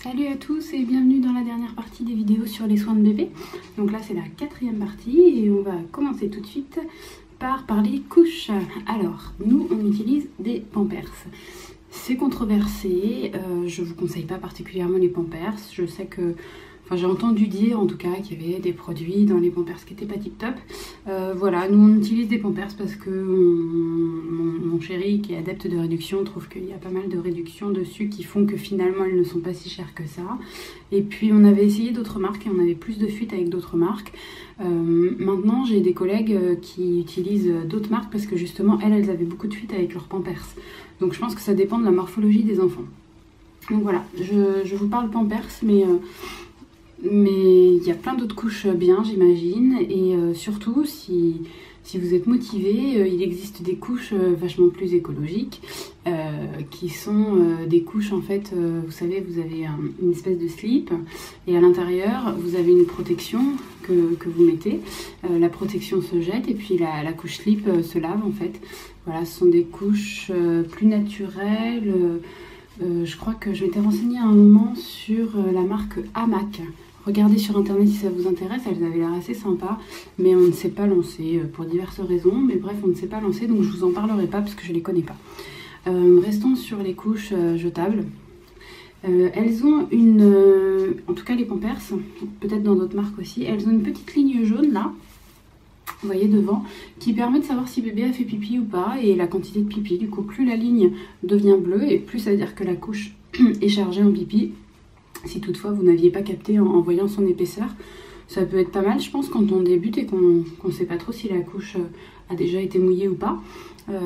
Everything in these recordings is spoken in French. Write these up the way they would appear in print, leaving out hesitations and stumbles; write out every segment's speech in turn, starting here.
Salut à tous et bienvenue dans la dernière partie des vidéos sur les soins de bébé. Donc là c'est la quatrième partie et on va commencer tout de suite par parler couches. Alors nous on utilise des Pampers. C'est controversé, je vous conseille pas particulièrement les Pampers. Je sais que, j'ai entendu dire en tout cas qu'il y avait des produits dans les Pampers qui n'étaient pas tip top. Voilà, nous on utilise des Pampers parce que mon chéri qui est adepte de réduction trouve qu'il y a pas mal de réductions dessus qui font que finalement elles ne sont pas si chères que ça. Et puis on avait essayé d'autres marques et on avait plus de fuites avec d'autres marques. Maintenant j'ai des collègues qui utilisent d'autres marques parce que justement elles avaient beaucoup de fuites avec leurs Pampers. Donc je pense que ça dépend de la morphologie des enfants. Donc voilà, je vous parle Pampers mais il y a plein d'autres couches bien j'imagine et surtout si vous êtes motivé, il existe des couches vachement plus écologiques qui sont des couches en fait, vous savez vous avez une espèce de slip et à l'intérieur vous avez une protection que vous mettez, la protection se jette et puis la couche slip se lave en fait. Voilà, ce sont des couches plus naturelles. Je crois que je m'étais renseignée à un moment sur la marque Hamac. Regardez sur internet si ça vous intéresse, elles avaient l'air assez sympas, mais on ne s'est pas lancé pour diverses raisons. Mais bref, on ne s'est pas lancé, donc je vous en parlerai pas parce que je les connais pas. Restons sur les couches jetables. Elles ont une, en tout cas les Pampers, peut-être dans d'autres marques aussi, elles ont une petite ligne jaune là, vous voyez devant, qui permet de savoir si bébé a fait pipi ou pas et la quantité de pipi. Du coup, plus la ligne devient bleue et plus ça veut dire que la couche est chargée en pipi. Si toutefois vous n'aviez pas capté en voyant son épaisseur, ça peut être pas mal je pense quand on débute et qu'on ne sait pas trop si la couche a déjà été mouillée ou pas.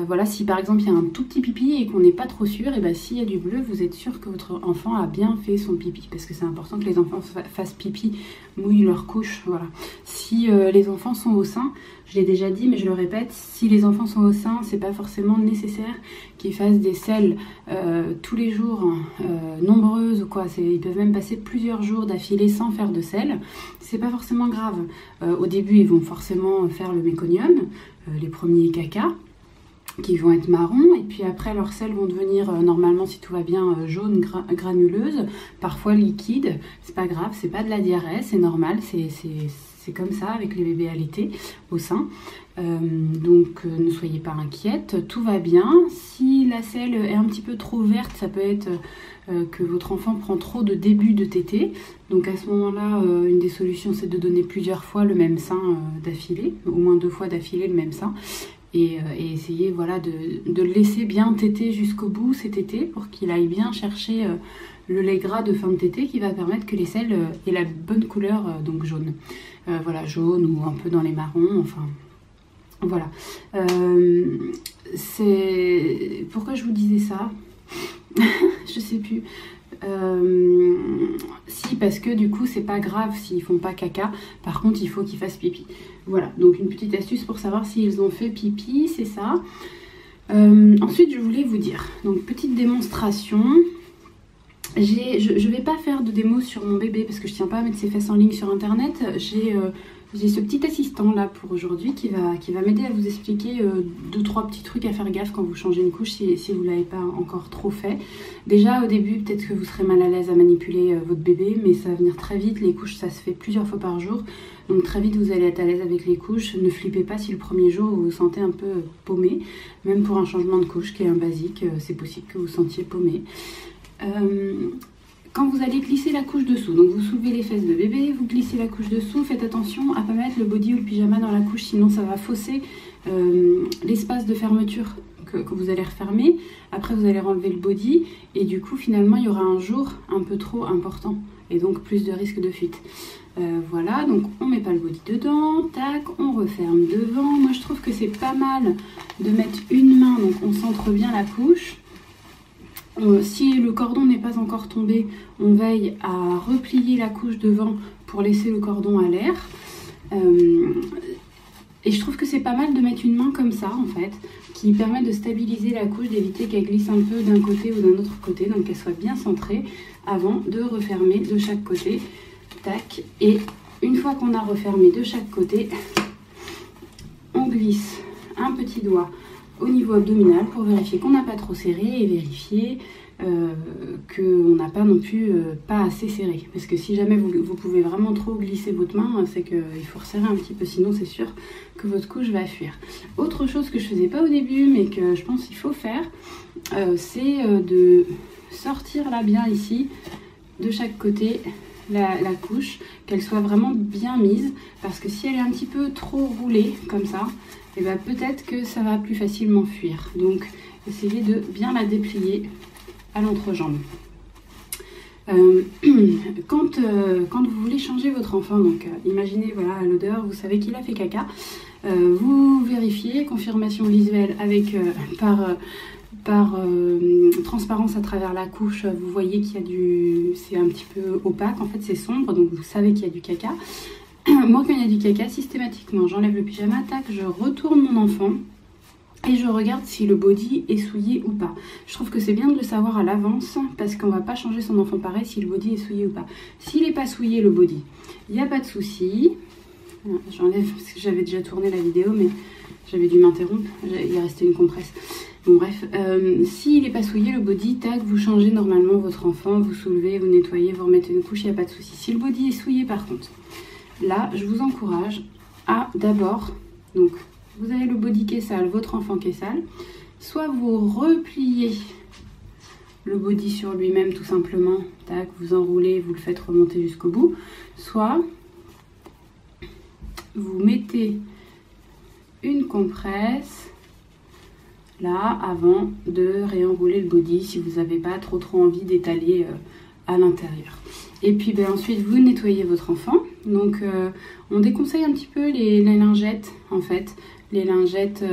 Voilà, si par exemple il y a un tout petit pipi et qu'on n'est pas trop sûr, et bien s'il y a du bleu, vous êtes sûr que votre enfant a bien fait son pipi, parce que c'est important que les enfants fassent pipi, mouillent leur couche. Voilà. Si les enfants sont au sein, je l'ai déjà dit mais je le répète, si les enfants sont au sein, c'est pas forcément nécessaire qu'ils fassent des selles tous les jours, nombreuses ou quoi. Ils peuvent même passer plusieurs jours d'affilée sans faire de selles, c'est pas forcément grave. Au début ils vont forcément faire le méconium, les premiers caca, qui vont être marrons, et puis après leurs selles vont devenir normalement si tout va bien jaune granuleuse, parfois liquide. C'est pas grave, c'est pas de la diarrhée, c'est normal, c'est comme ça avec les bébés allaités au sein. Donc ne soyez pas inquiète, tout va bien. Si la selle est un petit peu trop verte, ça peut être que votre enfant prend trop de début de tétée. Donc à ce moment-là, une des solutions c'est de donner plusieurs fois le même sein d'affilée, au moins 2 fois d'affilée le même sein. Et essayer voilà, de le laisser bien téter jusqu'au bout cet été pour qu'il aille bien chercher le lait gras de fin de tétée qui va permettre que les selles aient la bonne couleur, donc jaune. Voilà, jaune ou un peu dans les marrons, enfin voilà. Pourquoi je vous disais ça? Je sais plus. Si, parce que du coup c'est pas grave s'ils font pas caca, par contre il faut qu'ils fassent pipi. Voilà, donc une petite astuce pour savoir s'ils ont fait pipi, c'est ça. Ensuite je voulais vous dire, donc petite démonstration. Je vais pas faire de démo sur mon bébé parce que je tiens pas à mettre ses fesses en ligne sur internet. J'ai ce petit assistant là pour aujourd'hui qui va m'aider à vous expliquer 2-3 petits trucs à faire gaffe quand vous changez une couche si vous ne l'avez pas encore trop fait. Déjà au début peut-être que vous serez mal à l'aise à manipuler votre bébé, mais ça va venir très vite. Les couches ça se fait plusieurs fois par jour, donc très vite vous allez être à l'aise avec les couches. Ne flippez pas si le premier jour vous vous sentez un peu paumé, même pour un changement de couche qui est un basique, c'est possible que vous vous sentiez paumé. Quand vous allez glisser la couche dessous, donc vous soulevez les fesses de bébé, vous glissez la couche dessous, faites attention à ne pas mettre le body ou le pyjama dans la couche, sinon ça va fausser l'espace de fermeture que vous allez refermer. Après vous allez renlever le body et du coup finalement il y aura un jour un peu trop important et donc plus de risque de fuite. Voilà, donc on met pas le body dedans, tac, on referme devant. Moi je trouve que c'est pas mal de mettre une main, donc on centre bien la couche. Si le cordon n'est pas encore tombé, on veille à replier la couche devant pour laisser le cordon à l'air. Et je trouve que c'est pas mal de mettre une main comme ça en fait, qui permet de stabiliser la couche, d'éviter qu'elle glisse un peu d'un côté ou d'un autre côté, donc qu'elle soit bien centrée avant de refermer de chaque côté. Tac, et une fois qu'on a refermé de chaque côté, on glisse un petit doigt au niveau abdominal pour vérifier qu'on n'a pas trop serré et vérifier qu'on n'a pas non plus pas assez serré. Parce que si jamais vous pouvez vraiment trop glisser votre main, c'est qu'il faut resserrer un petit peu, sinon c'est sûr que votre couche va fuir. Autre chose que je faisais pas au début, mais que je pense qu'il faut faire, c'est de sortir là bien ici, de chaque côté, la couche, qu'elle soit vraiment bien mise, parce que si elle est un petit peu trop roulée comme ça, et ben peut-être que ça va plus facilement fuir. Donc essayez de bien la déplier à l'entrejambe. Quand vous voulez changer votre enfant, donc imaginez, voilà, à l'odeur, vous savez qu'il a fait caca, vous vérifiez, confirmation visuelle avec par transparence à travers la couche, vous voyez qu'il y a c'est un petit peu opaque, en fait c'est sombre, donc vous savez qu'il y a du caca. Moi, quand il y a du caca, systématiquement j'enlève le pyjama, tac, je retourne mon enfant et je regarde si le body est souillé ou pas. Je trouve que c'est bien de le savoir à l'avance, parce qu'on va pas changer son enfant pareil si le body est souillé ou pas. S'il n'est pas souillé, le body, il n'y a pas de souci. J'enlève parce que j'avais déjà tourné la vidéo, mais j'avais dû m'interrompre, il est resté une compresse. Bon bref, s'il n'est pas souillé, le body, tac, vous changez normalement votre enfant, vous soulevez, vous nettoyez, vous remettez une couche, il n'y a pas de souci. Si le body est souillé par contre, là je vous encourage à d'abord, donc vous avez le body qui est sale, votre enfant qui est sale, soit vous repliez le body sur lui-même tout simplement, tac, vous enroulez, vous le faites remonter jusqu'au bout, soit vous mettez une compresse là avant de réenrouler le body si vous n'avez pas trop envie d'étaler à l'intérieur. Et puis ensuite vous nettoyez votre enfant. Donc on déconseille un petit peu les lingettes en fait, les lingettes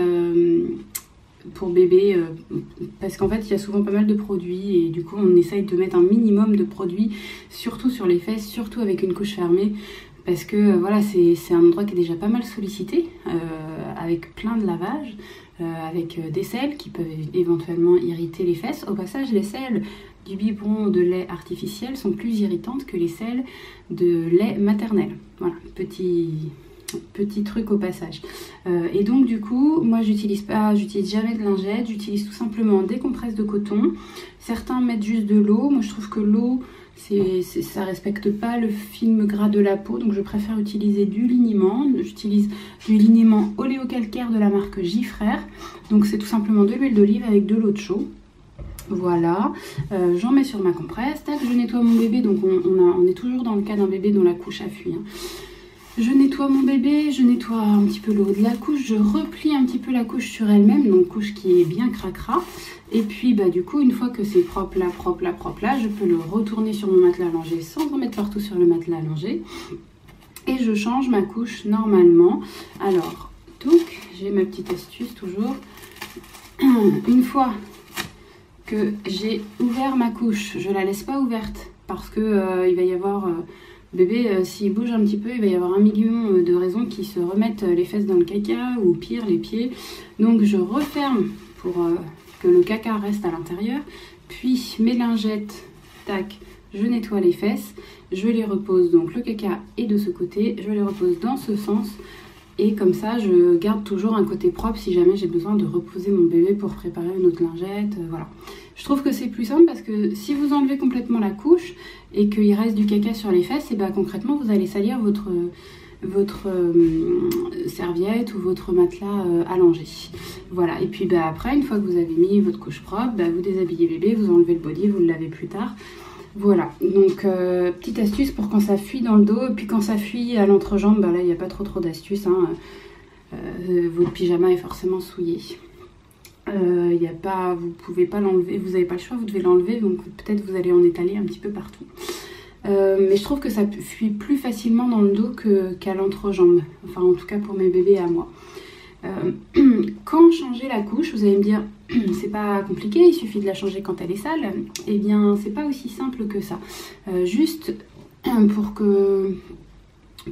pour bébé, parce qu'en fait il y a souvent pas mal de produits et du coup on essaye de mettre un minimum de produits, surtout sur les fesses, surtout avec une couche fermée, parce que voilà, c'est un endroit qui est déjà pas mal sollicité, avec plein de lavages, avec des selles qui peuvent éventuellement irriter les fesses. Au passage, les selles du biberon de lait artificiel sont plus irritantes que les selles de lait maternel. Voilà, petit truc au passage. Et donc du coup, moi j'utilise jamais de lingette, j'utilise tout simplement des compresses de coton. Certains mettent juste de l'eau. Moi je trouve que l'eau, ça respecte pas le film gras de la peau, donc je préfère utiliser du liniment. J'utilise du liniment oléocalcaire de la marque J-Frère. Donc c'est tout simplement de l'huile d'olive avec de l'eau de chaux. Voilà, j'en mets sur ma compresse, tac, je nettoie mon bébé, donc on est toujours dans le cas d'un bébé dont la couche a fui. Hein. Je nettoie mon bébé, je nettoie un petit peu le haut de la couche, je replie un petit peu la couche sur elle-même, donc couche qui est bien cracra. Et puis du coup, une fois que c'est propre là, je peux le retourner sur mon matelas allongé sans en mettre partout sur le matelas allongé. Et je change ma couche normalement. Alors, donc, j'ai ma petite astuce toujours. Une fois que j'ai ouvert ma couche, je la laisse pas ouverte parce que il va y avoir bébé, s'il bouge un petit peu, il va y avoir un million de raisons qui se remettent les fesses dans le caca ou pire les pieds. Donc je referme pour que le caca reste à l'intérieur, puis mes lingettes, tac, je nettoie les fesses, je les repose, donc le caca est de ce côté, je les repose dans ce sens. Et comme ça, je garde toujours un côté propre si jamais j'ai besoin de reposer mon bébé pour préparer une autre lingette. Voilà. Je trouve que c'est plus simple parce que si vous enlevez complètement la couche et qu'il reste du caca sur les fesses, et concrètement, vous allez salir votre serviette ou votre matelas allongé. Voilà. Et puis après, une fois que vous avez mis votre couche propre, vous déshabillez bébé, vous enlevez le body, vous le lavez plus tard. Voilà, donc petite astuce pour quand ça fuit dans le dos, et puis quand ça fuit à l'entrejambe, là il n'y a pas trop d'astuces, hein. Votre pyjama est forcément souillé. Vous pouvez pas l'enlever, vous n'avez pas le choix, vous devez l'enlever, donc peut-être vous allez en étaler un petit peu partout. Mais je trouve que ça fuit plus facilement dans le dos qu'à l'entrejambe, enfin en tout cas pour mes bébés et à moi. Quand changer la couche, vous allez me dire c'est pas compliqué, il suffit de la changer quand elle est sale. Eh bien c'est pas aussi simple que ça. Juste pour que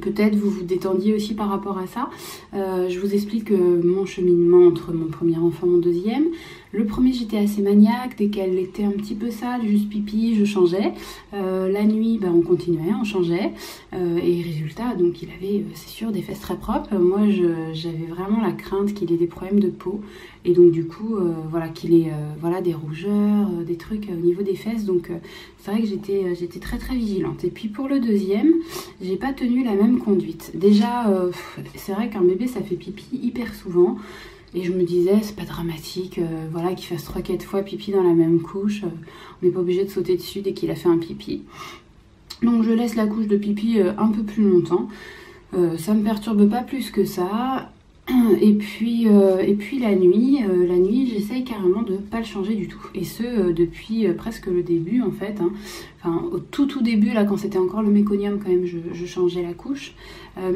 peut-être vous vous détendiez aussi par rapport à ça. Je vous explique mon cheminement entre mon premier enfant et mon deuxième. Le premier, j'étais assez maniaque. Dès qu'elle était un petit peu sale, juste pipi, je changeais. La nuit, on continuait, on changeait. Et résultat, donc il avait, c'est sûr, des fesses très propres. Moi, j'avais vraiment la crainte qu'il ait des problèmes de peau. Et donc du coup, voilà, qu'il ait des rougeurs, des trucs au niveau des fesses. Donc c'est vrai que j'étais très très vigilante. Et puis pour le deuxième, j'ai pas tenu la même conduite. Déjà, c'est vrai qu'un bébé, ça fait pipi hyper souvent. Et je me disais, c'est pas dramatique, voilà, qu'il fasse 3-4 fois pipi dans la même couche. On n'est pas obligé de sauter dessus dès qu'il a fait un pipi. Donc je laisse la couche de pipi un peu plus longtemps. Ça me perturbe pas plus que ça. Et puis la nuit j'essaye carrément de ne pas le changer du tout. Et ce, depuis presque le début en fait. Hein. Enfin, au tout début, là, quand c'était encore le méconium, quand même, je changeais la couche.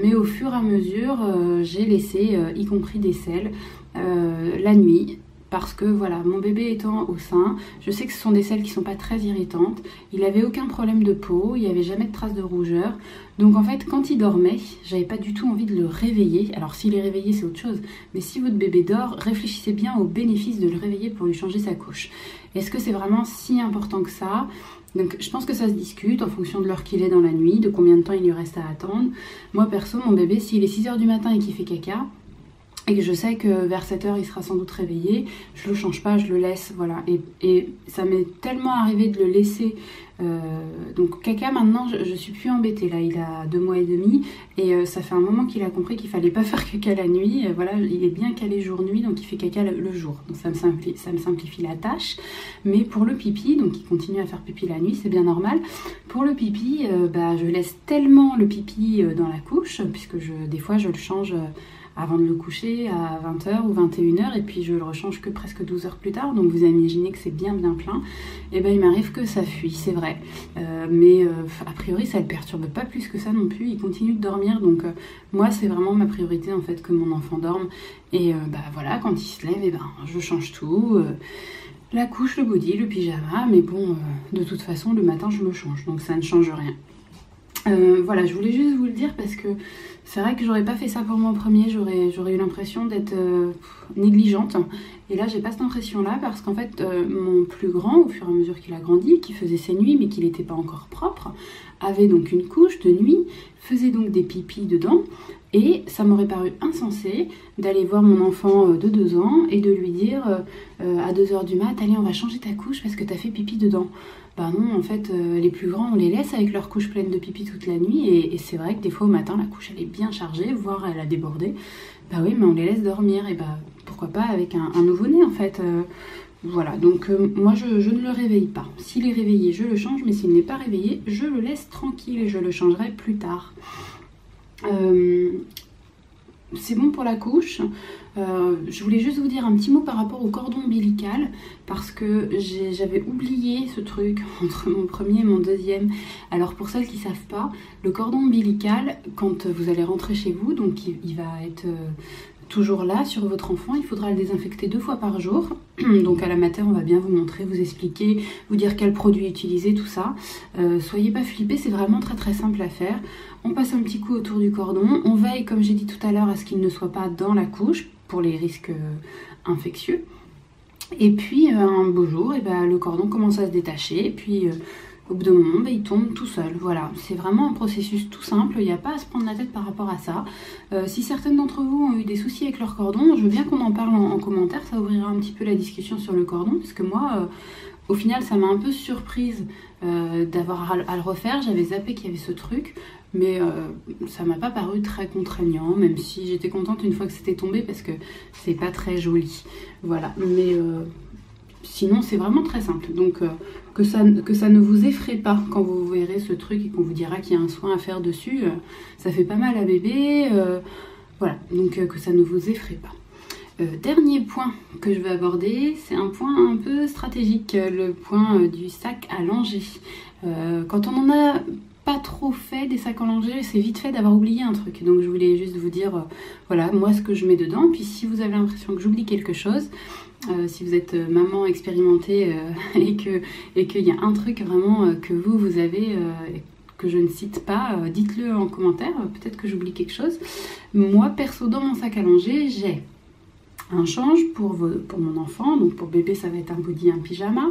Mais au fur et à mesure, j'ai laissé, y compris des selles, la nuit. Parce que voilà, mon bébé étant au sein, je sais que ce sont des selles qui sont pas très irritantes. Il avait aucun problème de peau, il n'y avait jamais de traces de rougeur. Donc en fait, quand il dormait, j'avais pas du tout envie de le réveiller. Alors s'il est réveillé, c'est autre chose. Mais si votre bébé dort, réfléchissez bien au bénéfice de le réveiller pour lui changer sa couche. Est-ce que c'est vraiment si important que ça ? Donc je pense que ça se discute en fonction de l'heure qu'il est dans la nuit, de combien de temps il lui reste à attendre. Moi perso, mon bébé, s'il est 6h du matin et qu'il fait caca, et que je sais que vers 7h il sera sans doute réveillé, je le change pas, je le laisse, voilà. Et ça m'est tellement arrivé de le laisser. Donc caca, maintenant je suis plus embêtée, là il a 2 mois et demi et ça fait un moment qu'il a compris qu'il fallait pas faire caca la nuit. Voilà, il est bien calé jour-nuit, donc il fait caca le jour, donc ça me simplifie la tâche. Mais pour le pipi, donc il continue à faire pipi la nuit, c'est bien normal. Pour le pipi, je laisse tellement le pipi dans la couche, puisque des fois je le change avant de le coucher à 20h ou 21h et puis je le rechange que presque 12 heures plus tard, donc vous imaginez que c'est bien plein. Et il m'arrive que ça fuit, c'est vrai, mais a priori ça ne le perturbe pas plus que ça non plus, il continue de dormir, donc moi c'est vraiment ma priorité en fait que mon enfant dorme. Et voilà, quand il se lève, je change tout, la couche, le body, le pyjama, mais bon, de toute façon le matin je me change, donc ça ne change rien. Voilà, je voulais juste vous le dire parce que c'est vrai que j'aurais pas fait ça pour mon premier, j'aurais eu l'impression d'être négligente. Et là, j'ai pas cette impression-là parce qu'en fait, mon plus grand, au fur et à mesure qu'il a grandi, qui faisait ses nuits mais qu'il n'était pas encore propre, avait donc une couche de nuit, faisait donc des pipis dedans. Et ça m'aurait paru insensé d'aller voir mon enfant de 2 ans et de lui dire à 2h du mat, allez, on va changer ta couche parce que t'as fait pipi dedans. Bah non, en fait, les plus grands, on les laisse avec leur couche pleine de pipi toute la nuit. Et c'est vrai que des fois au matin, la couche, elle est bien chargée, voire elle a débordé. Bah oui, mais on les laisse dormir. Et pourquoi pas avec un nouveau-né, en fait. Voilà, donc moi, je ne le réveille pas. S'il est réveillé, je le change. Mais s'il n'est pas réveillé, je le laisse tranquille et je le changerai plus tard. C'est bon pour la couche. Je voulais juste vous dire un petit mot par rapport au cordon ombilical parce que j'avais oublié ce truc entre mon premier et mon deuxième. Alors pour celles qui ne savent pas, le cordon ombilical, quand vous allez rentrer chez vous, donc il va être toujours là sur votre enfant, il faudra le désinfecter 2 fois par jour. Donc à la mater, on va bien vous montrer, vous expliquer, vous dire quel produit utiliser, tout ça. Soyez pas flippés, c'est vraiment très très simple à faire. On passe un petit coup autour du cordon, on veille, comme j'ai dit tout à l'heure, à ce qu'il ne soit pas dans la couche pour les risques infectieux. Et puis un beau jour, le cordon commence à se détacher et puis au bout d'un moment, il tombe tout seul. Voilà, c'est vraiment un processus tout simple, il n'y a pas à se prendre la tête par rapport à ça. Si certaines d'entre vous ont eu des soucis avec leur cordon, je veux bien qu'on en parle en commentaire, ça ouvrira un petit peu la discussion sur le cordon, parce que moi, au final, ça m'a un peu surprise d'avoir à le refaire. J'avais zappé qu'il y avait ce truc, mais ça m'a pas paru très contraignant, même si j'étais contente une fois que c'était tombé, parce que c'est pas très joli. Voilà, mais sinon c'est vraiment très simple. Donc que ça ne vous effraie pas quand vous verrez ce truc et qu'on vous dira qu'il y a un soin à faire dessus. Ça fait pas mal à bébé, voilà, donc que ça ne vous effraie pas. Dernier point que je vais aborder, c'est un point un peu stratégique, le point du sac à langer. Quand on en a pas trop fait des sacs à langer, c'est vite fait d'avoir oublié un truc. Donc je voulais juste vous dire, voilà, moi ce que je mets dedans. Puis si vous avez l'impression que j'oublie quelque chose, si vous êtes maman expérimentée et qu'il y a un truc vraiment que vous avez que je ne cite pas, dites-le en commentaire, peut-être que j'oublie quelque chose. Moi, perso, dans mon sac à langer, j'ai un change pour mon enfant, donc pour bébé, ça va être un body, un pyjama.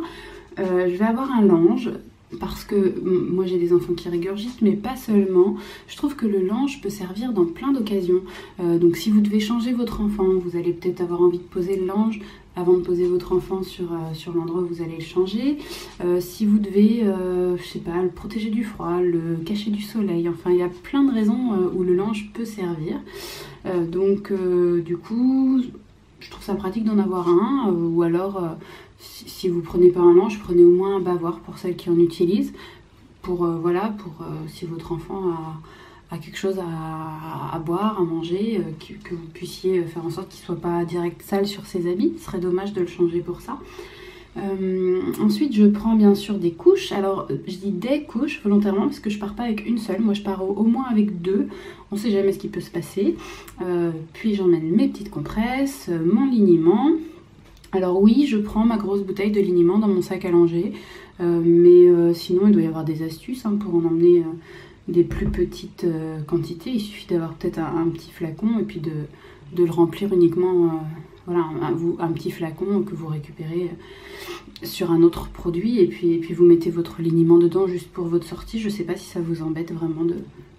Je vais avoir un linge, parce que moi j'ai des enfants qui régurgitent, mais pas seulement. Je trouve que le linge peut servir dans plein d'occasions. Donc si vous devez changer votre enfant, vous allez peut-être avoir envie de poser le linge avant de poser votre enfant sur l'endroit où vous allez le changer. Si vous devez, je sais pas, le protéger du froid, le cacher du soleil, enfin il y a plein de raisons où le linge peut servir. Du coup, je trouve ça pratique d'en avoir un, ou alors si vous prenez pas un linge, prenez au moins un bavoir pour celles qui en utilisent, pour si votre enfant a quelque chose à boire, à manger, que vous puissiez faire en sorte qu'il soit pas direct sale sur ses habits. Ce serait dommage de le changer pour ça. Ensuite, je prends bien sûr des couches. Alors, je dis des couches volontairement parce que je pars pas avec une seule. Moi, je pars au moins avec deux. On sait jamais ce qui peut se passer. Puis, j'emmène mes petites compresses, mon liniment. Alors oui, je prends ma grosse bouteille de liniment dans mon sac à langer. Sinon, il doit y avoir des astuces pour en emmener des plus petites quantités. Il suffit d'avoir peut-être un petit flacon et puis de le remplir uniquement... un petit flacon que vous récupérez sur un autre produit et puis vous mettez votre liniment dedans juste pour votre sortie. Je sais pas si ça vous embête vraiment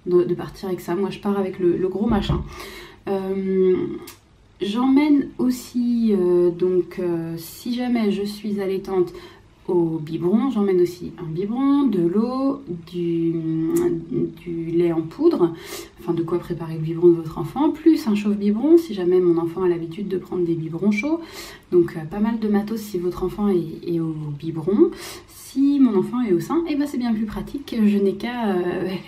de partir avec ça. Moi je pars avec le gros machin. J'emmène aussi si jamais je suis allaitante, au biberon, j'emmène aussi un biberon, de l'eau, du lait en poudre, enfin de quoi préparer le biberon de votre enfant, plus un chauffe-biberon si jamais mon enfant a l'habitude de prendre des biberons chauds. Donc pas mal de matos si votre enfant est au biberon. Si mon enfant est au sein, c'est bien plus pratique, je n'ai qu'à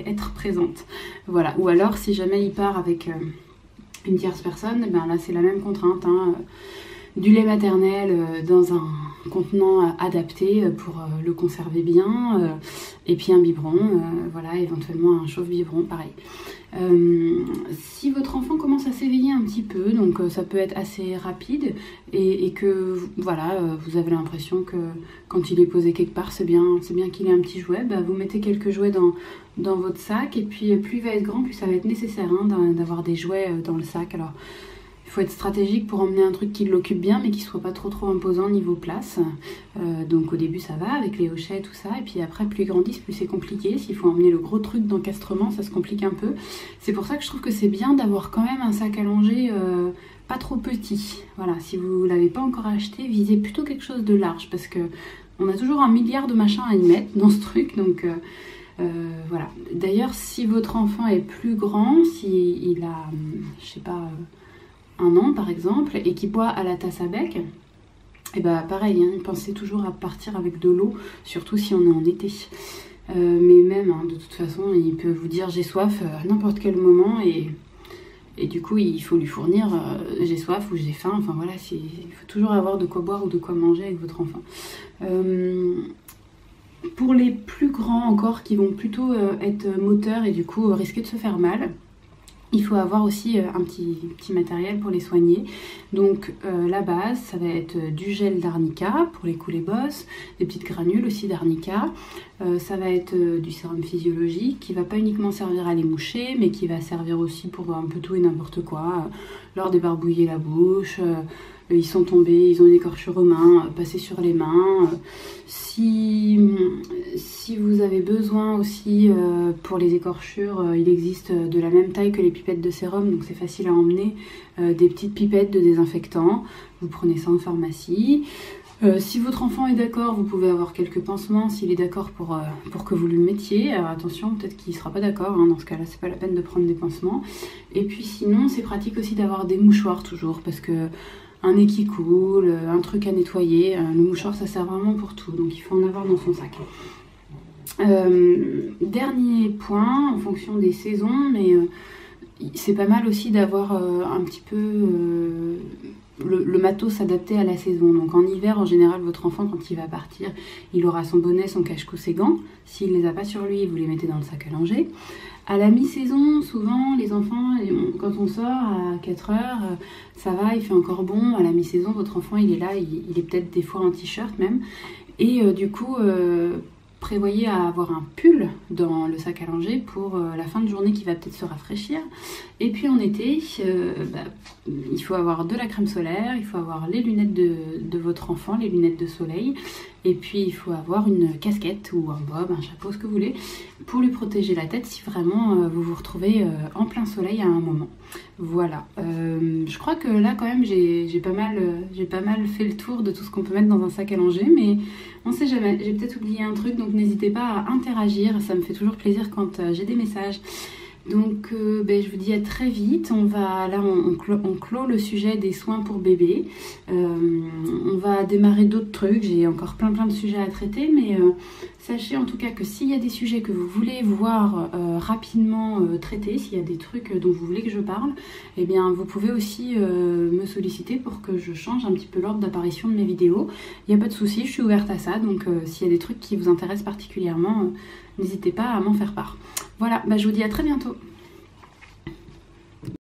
être présente. Voilà, ou alors si jamais il part avec une tierce personne, là c'est la même contrainte, du lait maternel dans un contenant adapté pour le conserver bien, et puis un biberon, éventuellement un chauffe-biberon, pareil. Si votre enfant commence à s'éveiller un petit peu, donc ça peut être assez rapide, et que vous avez l'impression que quand il est posé quelque part, c'est bien qu'il ait un petit jouet, vous mettez quelques jouets dans votre sac, et puis plus il va être grand, plus ça va être nécessaire d'avoir des jouets dans le sac. Alors il faut être stratégique pour emmener un truc qui l'occupe bien mais qui soit pas trop imposant niveau place. Donc au début ça va avec les hochets et tout ça, et puis après plus ils grandissent plus c'est compliqué. S'il faut emmener le gros truc d'encastrement, ça se complique un peu. C'est pour ça que je trouve que c'est bien d'avoir quand même un sac à langer pas trop petit. Voilà, si vous l'avez pas encore acheté, visez plutôt quelque chose de large parce que on a toujours 1 milliard de machins à y mettre dans ce truc, donc voilà. D'ailleurs si votre enfant est plus grand, s'il a je sais pas 1 an par exemple, et qui boit à la tasse à bec, pareil, pensez toujours à partir avec de l'eau, surtout si on est en été. Mais même, de toute façon, il peut vous dire j'ai soif à n'importe quel moment, et du coup il faut lui fournir j'ai soif ou j'ai faim, enfin voilà, il faut toujours avoir de quoi boire ou de quoi manger avec votre enfant. Pour les plus grands encore, qui vont plutôt être moteurs et du coup risquer de se faire mal, il faut avoir aussi un petit matériel pour les soigner. Donc la base, ça va être du gel d'arnica pour les coups les bosses, des petites granules aussi d'arnica. Ça va être du sérum physiologique qui va pas uniquement servir à les moucher, mais qui va servir aussi pour un peu tout et n'importe quoi. Leur débarbouiller la bouche, ils sont tombés, ils ont une écorchure aux mains, passer sur les mains. Si vous avez besoin aussi pour les écorchures, il existe de la même taille que les pipettes de sérum, donc c'est facile à emmener, des petites pipettes de désinfectant. Vous prenez ça en pharmacie. Si votre enfant est d'accord, vous pouvez avoir quelques pansements s'il est d'accord pour que vous lui mettiez. Alors attention, peut-être qu'il ne sera pas d'accord, dans ce cas-là c'est pas la peine de prendre des pansements. Et puis sinon c'est pratique aussi d'avoir des mouchoirs toujours, parce que un nez qui coule, un truc à nettoyer, le mouchoir ça sert vraiment pour tout, donc il faut en avoir dans son sac. Dernier point, en fonction des saisons, mais c'est pas mal aussi d'avoir un petit peu le matos adapté à la saison. Donc en hiver, en général, votre enfant, quand il va partir, il aura son bonnet, son cache-cou, ses gants. S'il les a pas sur lui, vous les mettez dans le sac à langer. À la mi-saison, souvent, les enfants, quand on sort à 4 heures, ça va, il fait encore bon. À la mi-saison, votre enfant, il est là, il est peut-être des fois en t-shirt même. Et du coup, prévoyez à avoir un pull dans le sac à langer pour la fin de journée qui va peut-être se rafraîchir. Et puis en été, il faut avoir de la crème solaire, il faut avoir les lunettes de votre enfant, les lunettes de soleil. Et puis il faut avoir une casquette ou un bob, un chapeau, ce que vous voulez, pour lui protéger la tête si vraiment vous vous retrouvez en plein soleil à un moment. Voilà, je crois que là quand même j'ai pas mal fait le tour de tout ce qu'on peut mettre dans un sac à langer, mais on sait jamais, j'ai peut-être oublié un truc, donc n'hésitez pas à interagir, ça me fait toujours plaisir quand j'ai des messages. Donc je vous dis à très vite. On clôt le sujet des soins pour bébé. On va démarrer d'autres trucs. J'ai encore plein de sujets à traiter, mais sachez en tout cas que s'il y a des sujets que vous voulez voir rapidement traités, s'il y a des trucs dont vous voulez que je parle, eh bien vous pouvez aussi me solliciter pour que je change un petit peu l'ordre d'apparition de mes vidéos. Il n'y a pas de souci, je suis ouverte à ça, donc s'il y a des trucs qui vous intéressent particulièrement, n'hésitez pas à m'en faire part. Voilà, je vous dis à très bientôt.